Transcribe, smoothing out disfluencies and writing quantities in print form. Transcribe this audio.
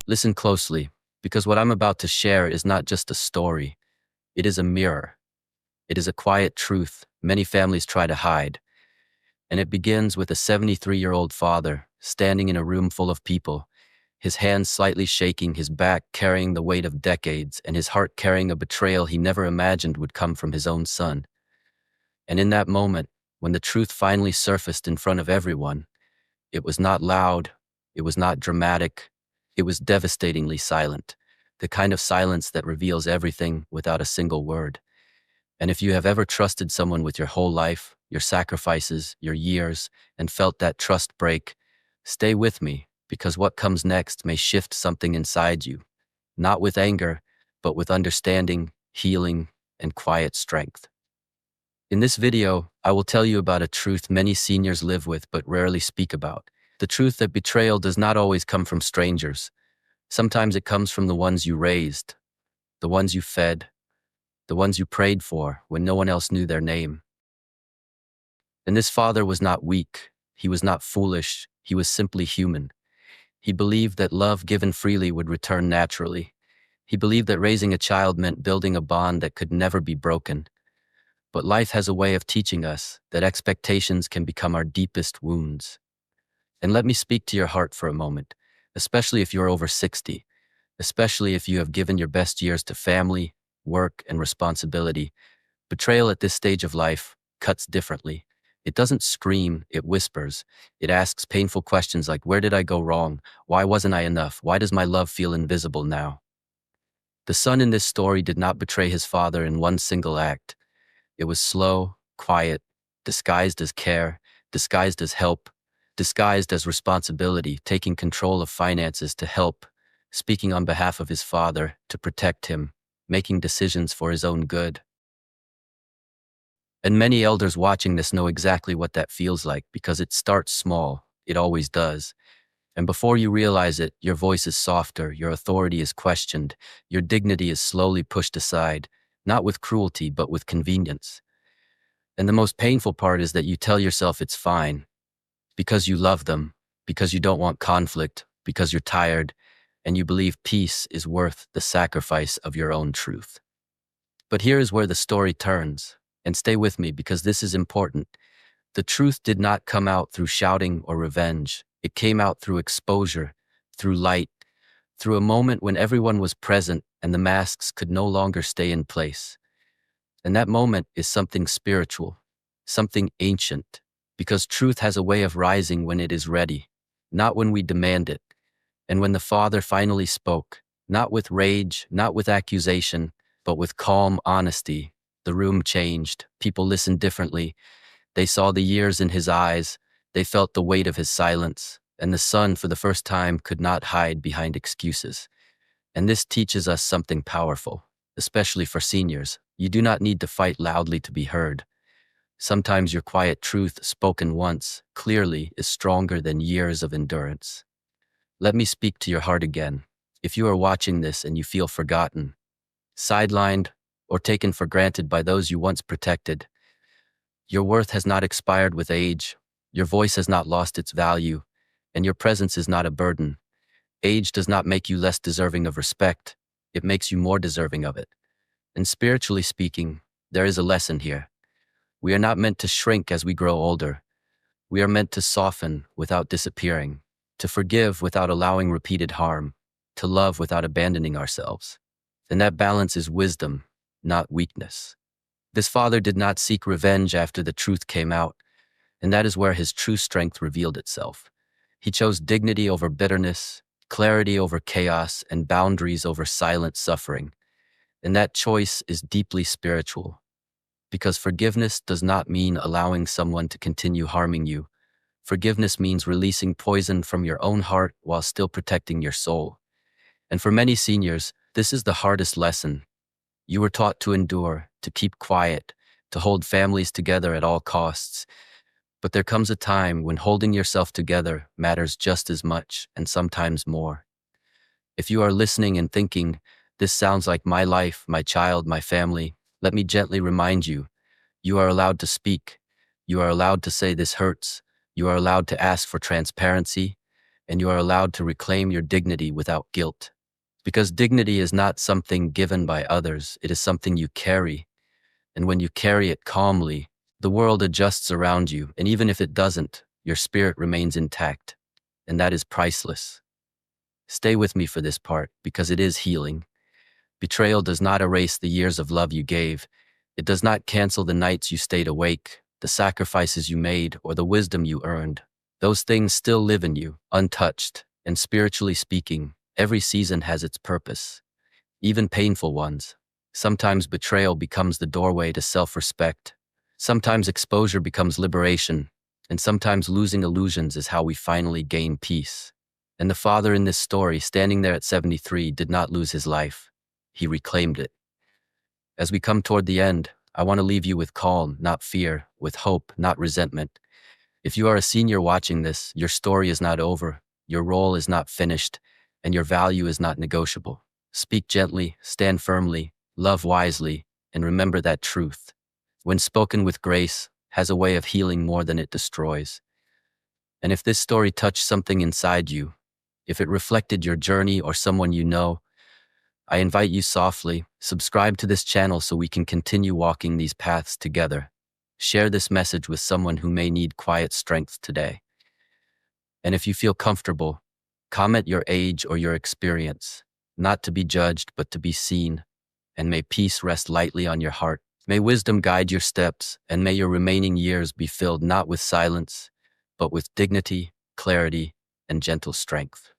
Listen closely, because what I'm about to share is not just a story, it is a mirror. It is a quiet truth many families try to hide. And it begins with a 73-year-old father standing in a room full of people, his hands slightly shaking, his back carrying the weight of decades, and his heart carrying a betrayal he never imagined would come from his own son. And in that moment, when the truth finally surfaced in front of everyone, it was not loud, it was not dramatic, it was devastatingly silent, the kind of silence that reveals everything without a single word. And if you have ever trusted someone with your whole life, your sacrifices, your years, and felt that trust break, stay with me, because what comes next may shift something inside you, not with anger, but with understanding, healing, and quiet strength. In this video, I will tell you about a truth many seniors live with but rarely speak about. The truth that betrayal does not always come from strangers. Sometimes it comes from the ones you raised, the ones you fed, the ones you prayed for when no one else knew their name. And this father was not weak, he was not foolish, he was simply human. He believed that love given freely would return naturally. He believed that raising a child meant building a bond that could never be broken. But life has a way of teaching us that expectations can become our deepest wounds. And let me speak to your heart for a moment, especially if you're over 60, especially if you have given your best years to family, work, and responsibility. Betrayal at this stage of life cuts differently. It doesn't scream, it whispers. It asks painful questions like, where did I go wrong? Why wasn't I enough? Why does my love feel invisible now? The son in this story did not betray his father in one single act. It was slow, quiet, disguised as care, disguised as help, disguised as responsibility, taking control of finances to help, speaking on behalf of his father to protect him, making decisions for his own good. And many elders watching this know exactly what that feels like because it starts small, it always does. And before you realize it, your voice is softer, your authority is questioned, your dignity is slowly pushed aside, not with cruelty, but with convenience. And the most painful part is that you tell yourself it's fine, because you love them, because you don't want conflict, because you're tired, and you believe peace is worth the sacrifice of your own truth. But here is where the story turns, and stay with me because this is important. The truth did not come out through shouting or revenge. It came out through exposure, through light, through a moment when everyone was present and the masks could no longer stay in place. And that moment is something spiritual, something ancient, because truth has a way of rising when it is ready, not when we demand it. And when the father finally spoke, not with rage, not with accusation, but with calm honesty, the room changed. People listened differently. They saw the years in his eyes. They felt the weight of his silence. And the son, for the first time, could not hide behind excuses. And this teaches us something powerful, especially for seniors. You do not need to fight loudly to be heard. Sometimes your quiet truth, spoken once, clearly, is stronger than years of endurance. Let me speak to your heart again. If you are watching this and you feel forgotten, sidelined, or taken for granted by those you once protected, your worth has not expired with age, your voice has not lost its value, and your presence is not a burden. Age does not make you less deserving of respect, it makes you more deserving of it. And spiritually speaking, there is a lesson here. We are not meant to shrink as we grow older. We are meant to soften without disappearing, to forgive without allowing repeated harm, to love without abandoning ourselves. And that balance is wisdom, not weakness. This father did not seek revenge after the truth came out, and that is where his true strength revealed itself. He chose dignity over bitterness, clarity over chaos, and boundaries over silent suffering. And that choice is deeply spiritual, because forgiveness does not mean allowing someone to continue harming you. Forgiveness means releasing poison from your own heart while still protecting your soul. And for many seniors, this is the hardest lesson. You were taught to endure, to keep quiet, to hold families together at all costs. But there comes a time when holding yourself together matters just as much and sometimes more. If you are listening and thinking, this sounds like my life, my child, my family, let me gently remind you, you are allowed to speak. You are allowed to say this hurts. You are allowed to ask for transparency. and you are allowed to reclaim your dignity without guilt. Because dignity is not something given by others, it is something you carry. And when you carry it calmly, the world adjusts around you, and even if it doesn't, your spirit remains intact. And that is priceless. Stay with me for this part, because it is healing. Betrayal does not erase the years of love you gave. It does not cancel the nights you stayed awake, the sacrifices you made, or the wisdom you earned. Those things still live in you, untouched, and spiritually speaking, every season has its purpose, even painful ones. Sometimes betrayal becomes the doorway to self-respect. Sometimes exposure becomes liberation, and sometimes losing illusions is how we finally gain peace. And the father in this story, standing there at 73, did not lose his life. He reclaimed it. As we come toward the end, I want to leave you with calm, not fear, with hope, not resentment. If you are a senior watching this, your story is not over, your role is not finished, and your value is not negotiable. Speak gently, stand firmly, love wisely, and remember that truth, when spoken with grace, has a way of healing more than it destroys. And if this story touched something inside you, if it reflected your journey or someone you know, I invite you softly, subscribe to this channel so we can continue walking these paths together. Share this message with someone who may need quiet strength today. And if you feel comfortable, comment your age or your experience, not to be judged, but to be seen. And may peace rest lightly on your heart. May wisdom guide your steps, and may your remaining years be filled not with silence, but with dignity, clarity, and gentle strength.